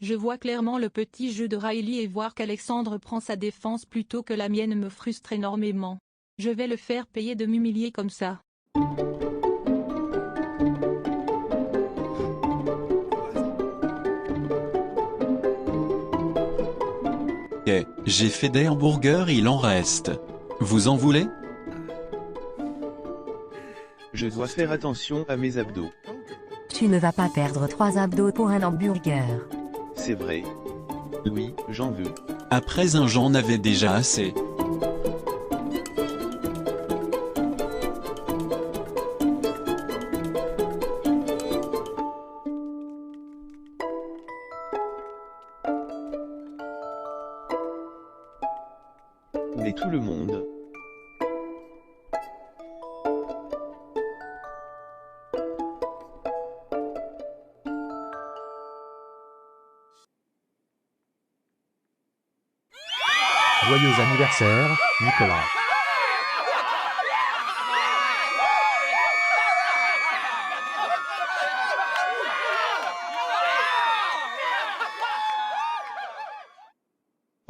Je vois clairement le petit jeu de Riley et voir qu'Alexandre prend sa défense plutôt que la mienne me frustre énormément. Je vais le faire payer de m'humilier comme ça. Ok, j'ai fait des hamburgers, il en reste. Vous en voulez? Je dois faire attention à mes abdos. Tu ne vas pas perdre 3 abdos pour un hamburger. C'est vrai. Oui, j'en veux. Après j'en avais déjà assez. Mais tout le monde. Joyeux anniversaire, Nicolas.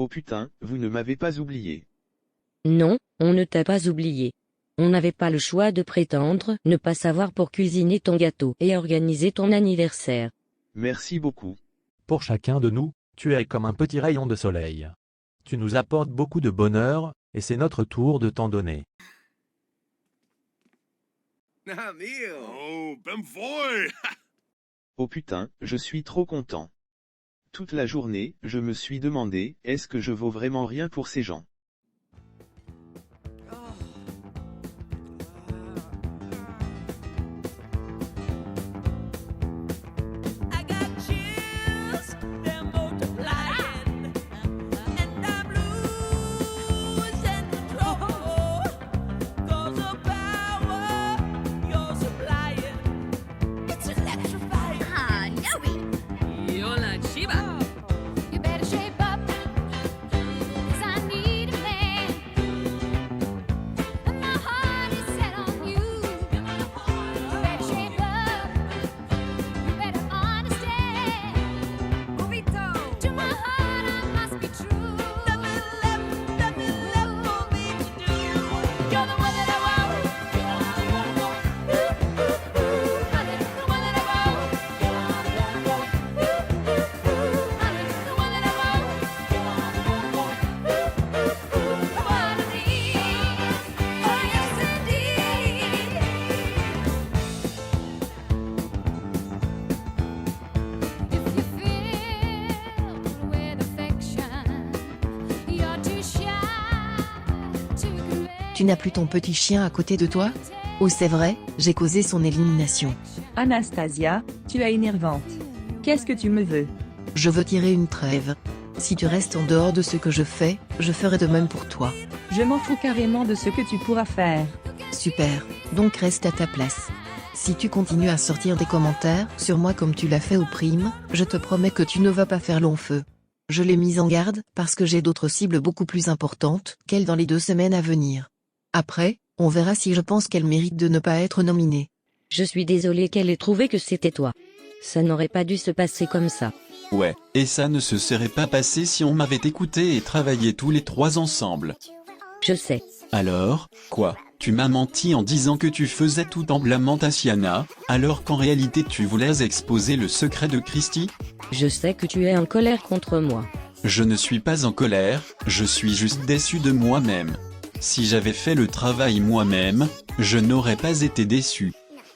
Oh putain, vous ne m'avez pas oublié. Non, on ne t'a pas oublié. On n'avait pas le choix de prétendre ne pas savoir pour cuisiner ton gâteau et organiser ton anniversaire. Merci beaucoup. Pour chacun de nous, tu es comme un petit rayon de soleil. Tu nous apportes beaucoup de bonheur, et c'est notre tour de t'en donner. Oh, Bemfoy! Oh putain, je suis trop content. Toute la journée, je me suis demandé, est-ce que je vaux vraiment rien pour ces gens? Ah, no way. You're like Shiva. You better shape up, 'cause I need a man. And my heart is set on you. You better shape up, you better understand. Movito, to my heart I must be true. Nothing left for me to do. You're the one that I want. Tu n'as plus ton petit chien à côté de toi? Oh c'est vrai, j'ai causé son élimination. Anastasia, tu es énervante. Qu'est-ce que tu me veux? Je veux tirer une trêve. Si tu restes en dehors de ce que je fais, je ferai de même pour toi. Je m'en fous carrément de ce que tu pourras faire. Super, donc reste à ta place. Si tu continues à sortir des commentaires sur moi comme tu l'as fait au prime, je te promets que tu ne vas pas faire long feu. Je l'ai mise en garde parce que j'ai d'autres cibles beaucoup plus importantes qu'elle dans les 2 semaines à venir. Après, on verra si je pense qu'elle mérite de ne pas être nominée. Je suis désolée qu'elle ait trouvé que c'était toi. Ça n'aurait pas dû se passer comme ça. Ouais, et ça ne se serait pas passé si on m'avait écouté et travaillé tous les 3 ensemble. Je sais. Alors, quoi? Tu m'as menti en disant que tu faisais tout en blâmant Tatiana, alors qu'en réalité tu voulais exposer le secret de Christy? Je sais que tu es en colère contre moi. Je ne suis pas en colère, je suis juste déçu de moi-même. Si j'avais fait le travail moi-même, je n'aurais pas été déçu.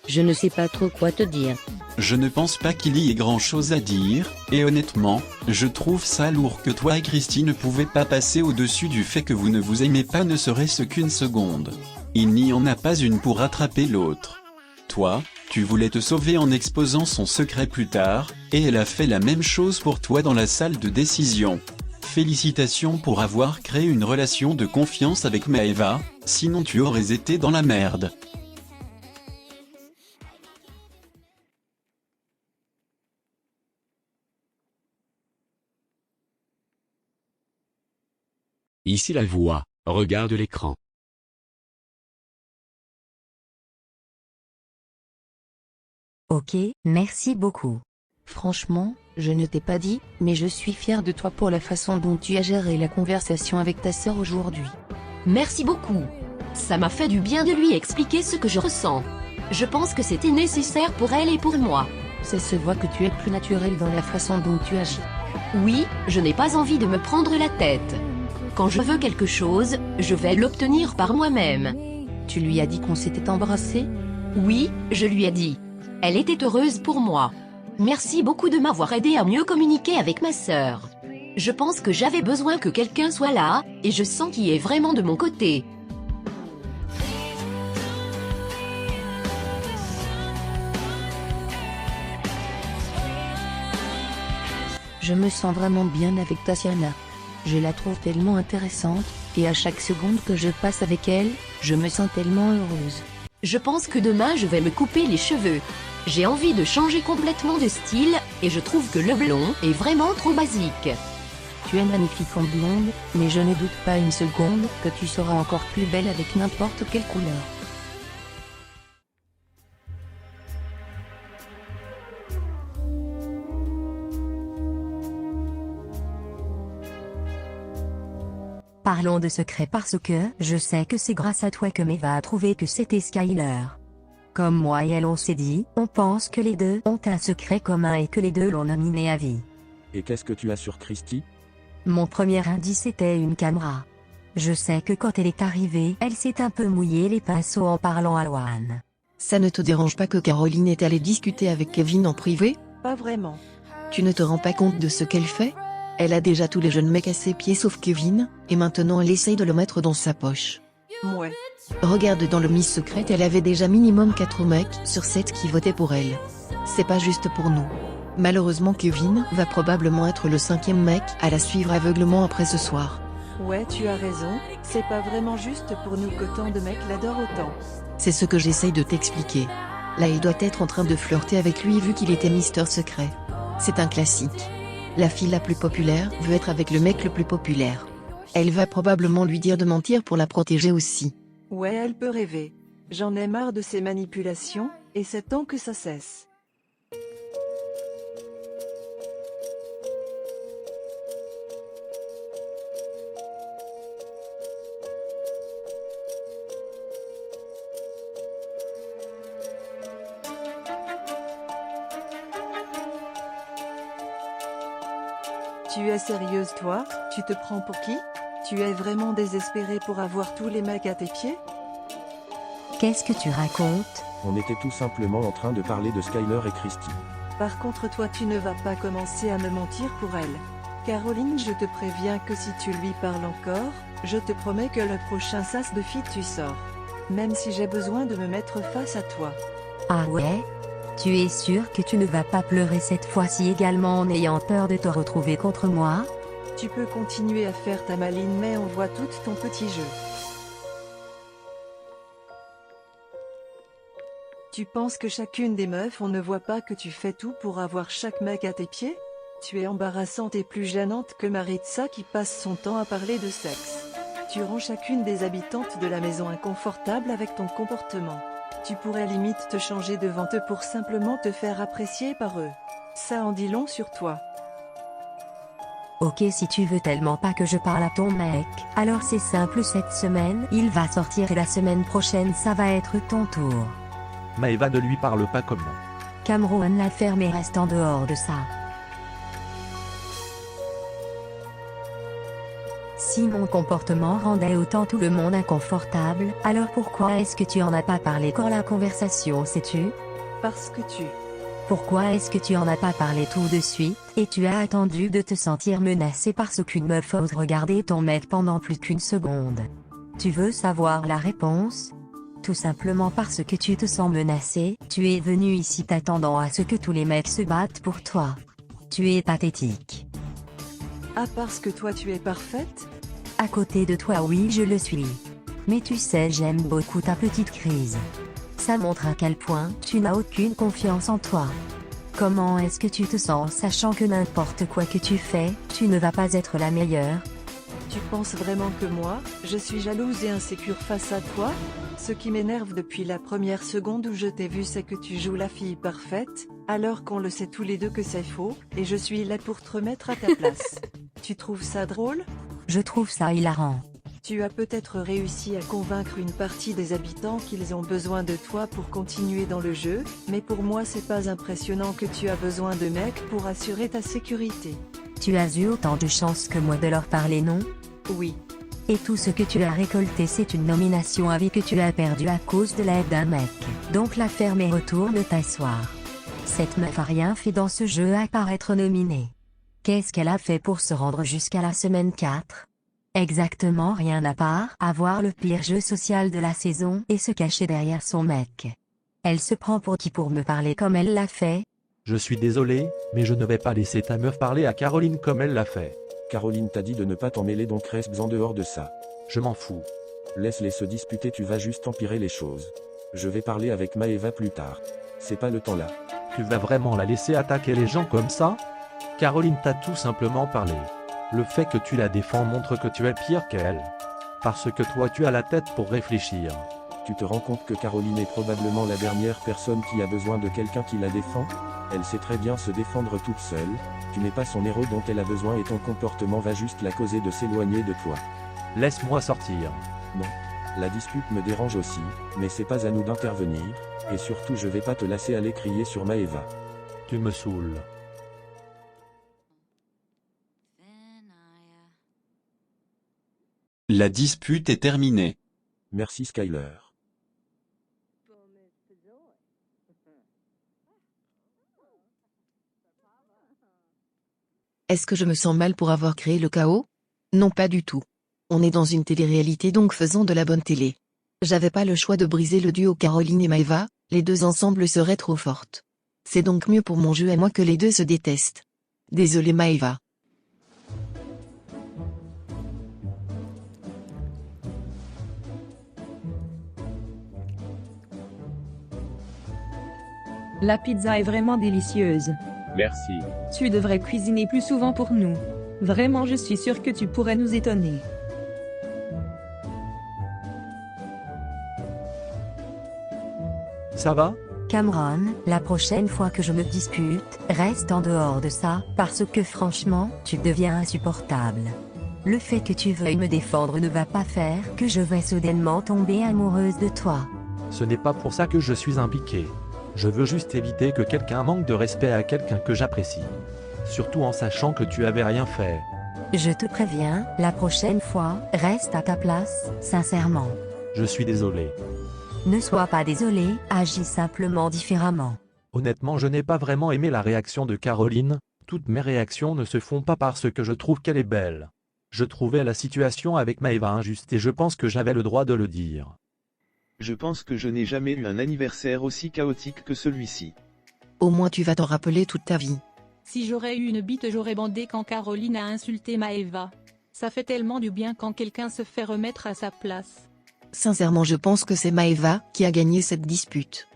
Je ne sais pas trop quoi te dire. Je ne pense pas qu'il y ait grand-chose à dire, et honnêtement, je trouve ça lourd que toi et Christy ne pouvez pas passer au-dessus du fait que vous ne vous aimez pas ne serait-ce qu'une seconde. Il n'y en a pas une pour rattraper l'autre. Toi, tu voulais te sauver en exposant son secret plus tard, et elle a fait la même chose pour toi dans la salle de décision. Félicitations pour avoir créé une relation de confiance avec Maeva, sinon tu aurais été dans la merde. Ici la voix, regarde l'écran. Ok, merci beaucoup. Franchement, je ne t'ai pas dit, mais je suis fière de toi pour la façon dont tu as géré la conversation avec ta sœur aujourd'hui. Merci beaucoup. Ça m'a fait du bien de lui expliquer ce que je ressens. Je pense que c'était nécessaire pour elle et pour moi. Ça se voit que tu es plus naturel dans la façon dont tu agis. Oui, je n'ai pas envie de me prendre la tête. Quand je veux quelque chose, je vais l'obtenir par moi-même. Tu lui as dit qu'on s'était embrassé? Oui, je lui ai dit. Elle était heureuse pour moi. Merci beaucoup de m'avoir aidé à mieux communiquer avec ma sœur. Je pense que j'avais besoin que quelqu'un soit là, et je sens qu'il est vraiment de mon côté. Je me sens vraiment bien avec Tatiana. Je la trouve tellement intéressante, et à chaque seconde que je passe avec elle, je me sens tellement heureuse. Je pense que demain je vais me couper les cheveux. J'ai envie de changer complètement de style, et je trouve que le blond est vraiment trop basique. Tu es magnifique en blonde, mais je ne doute pas une seconde que tu seras encore plus belle avec n'importe quelle couleur. Parlons de secret parce que je sais que c'est grâce à toi que Maeva a trouvé que c'était Skyler. Comme moi et elle on s'est dit, on pense que les deux ont un secret commun et que les deux l'ont nominé à vie. Et qu'est-ce que tu as sur Christy? Mon premier indice était une caméra. Je sais que quand elle est arrivée, elle s'est un peu mouillé les pinceaux en parlant à Loan. Ça ne te dérange pas que Caroline est allée discuter avec Kevin en privé? Pas vraiment. Tu ne te rends pas compte de ce qu'elle fait? Elle a déjà tous les jeunes mecs à ses pieds sauf Kevin, et maintenant elle essaye de le mettre dans sa poche. Mouais. Regarde dans le Miss Secrète, elle avait déjà minimum 4 mecs sur 7 qui votaient pour elle. C'est pas juste pour nous. Malheureusement Kevin va probablement être le 5e mec à la suivre aveuglement après ce soir. Ouais, tu as raison, c'est pas vraiment juste pour nous que tant de mecs l'adorent autant. C'est ce que j'essaye de t'expliquer. Là il doit être en train de flirter avec lui vu qu'il était Mister Secret. C'est un classique. La fille la plus populaire veut être avec le mec le plus populaire. Elle va probablement lui dire de mentir pour la protéger aussi. Ouais, elle peut rêver. J'en ai marre de ces manipulations, et c'est temps que ça cesse. Tu es sérieuse toi? Tu te prends pour qui? Tu es vraiment désespérée pour avoir tous les mecs à tes pieds? Qu'est-ce que tu racontes? On était tout simplement en train de parler de Skyler et Christy. Par contre toi tu ne vas pas commencer à me mentir pour elle. Caroline, je te préviens que si tu lui parles encore, je te promets que le prochain sas de fille tu sors. Même si j'ai besoin de me mettre face à toi. Ah ouais? Tu es sûr que tu ne vas pas pleurer cette fois-ci également en ayant peur de te retrouver contre moi? Tu peux continuer à faire ta maline mais on voit tout ton petit jeu. Tu penses que chacune des meufs on ne voit pas que tu fais tout pour avoir chaque mec à tes pieds? Tu es embarrassante et plus gênante que Maritza qui passe son temps à parler de sexe. Tu rends chacune des habitantes de la maison inconfortable avec ton comportement. Tu pourrais limite te changer devant eux pour simplement te faire apprécier par eux. Ça en dit long sur toi. Ok, si tu veux tellement pas que je parle à ton mec, alors c'est simple, cette semaine il va sortir et la semaine prochaine ça va être ton tour. Maeva ne lui parle pas comme moi. Cameron la ferme et reste en dehors de ça. Si mon comportement rendait autant tout le monde inconfortable, alors pourquoi est-ce que tu en as pas parlé quand la conversation sais-tu? Parce que tu... Pourquoi est-ce que tu en as pas parlé tout de suite, et tu as attendu de te sentir menacé parce qu'une meuf ose regarder ton mec pendant plus qu'une seconde? Tu veux savoir la réponse? Tout simplement parce que tu te sens menacé, tu es venu ici t'attendant à ce que tous les mecs se battent pour toi. Tu es pathétique. Ah, parce que toi tu es parfaite? À côté de toi oui je le suis. Mais tu sais j'aime beaucoup ta petite crise. Ça montre à quel point tu n'as aucune confiance en toi. Comment est-ce que tu te sens sachant que n'importe quoi que tu fais, tu ne vas pas être la meilleure? Tu penses vraiment que moi, je suis jalouse et insécure face à toi? Ce qui m'énerve depuis la première seconde où je t'ai vu c'est que tu joues la fille parfaite, alors qu'on le sait tous les deux que c'est faux, et je suis là pour te remettre à ta place. Tu trouves ça drôle? Je trouve ça hilarant. Tu as peut-être réussi à convaincre une partie des habitants qu'ils ont besoin de toi pour continuer dans le jeu, mais pour moi c'est pas impressionnant que tu as besoin de mecs pour assurer ta sécurité. Tu as eu autant de chance que moi de leur parler, non? Oui. Et tout ce que tu as récolté c'est une nomination à vie que tu as perdue à cause de l'aide d'un mec. Donc la ferme et retourne t'asseoir. Cette meuf a rien fait dans ce jeu à part être nominée. Qu'est-ce qu'elle a fait pour se rendre jusqu'à la semaine 4? Exactement rien à part avoir le pire jeu social de la saison et se cacher derrière son mec. Elle se prend pour qui pour me parler comme elle l'a fait? Je suis désolé, mais je ne vais pas laisser ta meuf parler à Caroline comme elle l'a fait. Caroline t'a dit de ne pas t'en mêler donc reste en dehors de ça. Je m'en fous. Laisse-les se disputer, tu vas juste empirer les choses. Je vais parler avec Maeva plus tard. C'est pas le temps là. Tu vas vraiment la laisser attaquer les gens comme ça? Caroline t'a tout simplement parlé. Le fait que tu la défends montre que tu es pire qu'elle. Parce que toi tu as la tête pour réfléchir. Tu te rends compte que Caroline est probablement la dernière personne qui a besoin de quelqu'un qui la défend? Elle sait très bien se défendre toute seule, tu n'es pas son héros dont elle a besoin et ton comportement va juste la causer de s'éloigner de toi. Laisse-moi sortir. Non. La dispute me dérange aussi, mais c'est pas à nous d'intervenir, et surtout je vais pas te laisser aller crier sur Maeva. Tu me saoules. La dispute est terminée. Merci Skyler. Est-ce que je me sens mal pour avoir créé le chaos? Non, pas du tout. On est dans une télé-réalité, donc faisons de la bonne télé. J'avais pas le choix de briser le duo Caroline et Maeva, les deux ensemble seraient trop fortes. C'est donc mieux pour mon jeu à moi que les deux se détestent. Désolé Maeva. La pizza est vraiment délicieuse. Merci. Tu devrais cuisiner plus souvent pour nous. Vraiment, je suis sûre que tu pourrais nous étonner. Ça va? Cameron, la prochaine fois que je me dispute, reste en dehors de ça, parce que franchement, tu deviens insupportable. Le fait que tu veuilles me défendre ne va pas faire que je vais soudainement tomber amoureuse de toi. Ce n'est pas pour ça que je suis impliqué. Je veux juste éviter que quelqu'un manque de respect à quelqu'un que j'apprécie. Surtout en sachant que tu avais rien fait. Je te préviens, la prochaine fois, reste à ta place, sincèrement. Je suis désolé. Ne sois pas désolé, agis simplement différemment. Honnêtement, je n'ai pas vraiment aimé la réaction de Caroline. Toutes mes réactions ne se font pas parce que je trouve qu'elle est belle. Je trouvais la situation avec Maeva injuste et je pense que j'avais le droit de le dire. Je pense que je n'ai jamais eu un anniversaire aussi chaotique que celui-ci. Au moins tu vas t'en rappeler toute ta vie. Si j'aurais eu une bite, j'aurais bandé quand Caroline a insulté Maeva. Ça fait tellement du bien quand quelqu'un se fait remettre à sa place. Sincèrement, je pense que c'est Maeva qui a gagné cette dispute.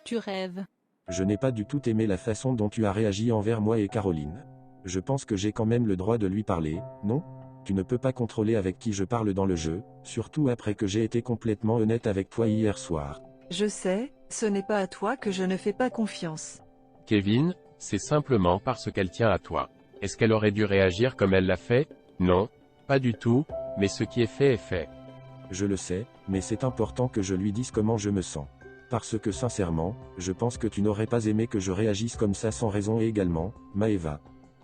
Tu rêves. Je n'ai pas du tout aimé la façon dont tu as réagi envers moi et Caroline. Je pense que j'ai quand même le droit de lui parler, non? Tu ne peux pas contrôler avec qui je parle dans le jeu, surtout après que j'ai été complètement honnête avec toi hier soir. Je sais, ce n'est pas à toi que je ne fais pas confiance. Kevin, c'est simplement parce qu'elle tient à toi. Est-ce qu'elle aurait dû réagir comme elle l'a fait? Non, pas du tout, mais ce qui est fait est fait. Je le sais, mais c'est important que je lui dise comment je me sens. Parce que sincèrement, je pense que tu n'aurais pas aimé que je réagisse comme ça sans raison et également, Maeva.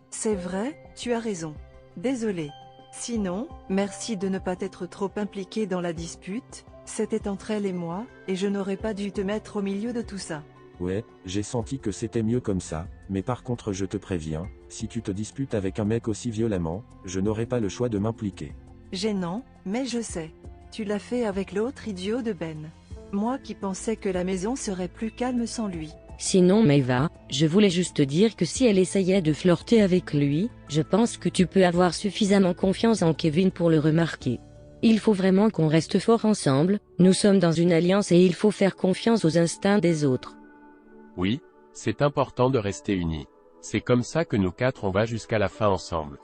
C'est vrai, tu as raison. Désolé. Sinon, merci de ne pas t'être trop impliqué dans la dispute, c'était entre elle et moi, et je n'aurais pas dû te mettre au milieu de tout ça. Ouais, j'ai senti que c'était mieux comme ça, mais par contre je te préviens, si tu te disputes avec un mec aussi violemment, je n'aurai pas le choix de m'impliquer. Gênant, mais je sais. Tu l'as fait avec l'autre idiot de Ben. Moi qui pensais que la maison serait plus calme sans lui. Sinon Maeva, je voulais juste dire que si elle essayait de flirter avec lui, je pense que tu peux avoir suffisamment confiance en Kevin pour le remarquer. Il faut vraiment qu'on reste fort ensemble, nous sommes dans une alliance et il faut faire confiance aux instincts des autres. Oui, c'est important de rester unis. C'est comme ça que nous quatre on va jusqu'à la fin ensemble.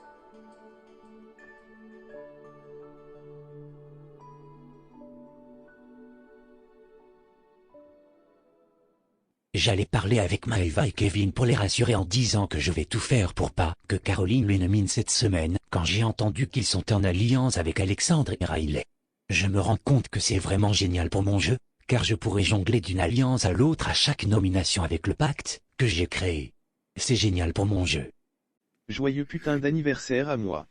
J'allais parler avec Maeva et Kevin pour les rassurer en disant que je vais tout faire pour pas que Caroline les nomine cette semaine, quand j'ai entendu qu'ils sont en alliance avec Alexandre et Riley. Je me rends compte que c'est vraiment génial pour mon jeu, car je pourrais jongler d'une alliance à l'autre à chaque nomination avec le pacte que j'ai créé. C'est génial pour mon jeu. Joyeux putain d'anniversaire à moi.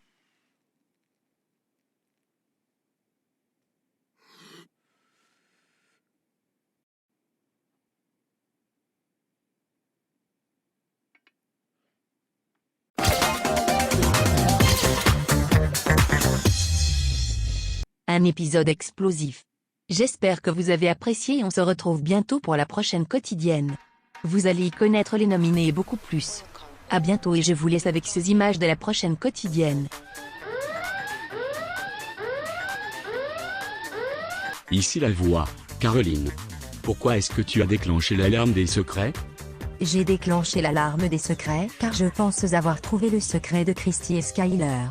Un épisode explosif. J'espère que vous avez apprécié et on se retrouve bientôt pour la prochaine quotidienne. Vous allez y connaître les nominés et beaucoup plus. À bientôt et je vous laisse avec ces images de la prochaine quotidienne. Ici la voix, Caroline. Pourquoi est-ce que tu as déclenché l'alarme des secrets? J'ai déclenché l'alarme des secrets car je pense avoir trouvé le secret de Christy et Skyler.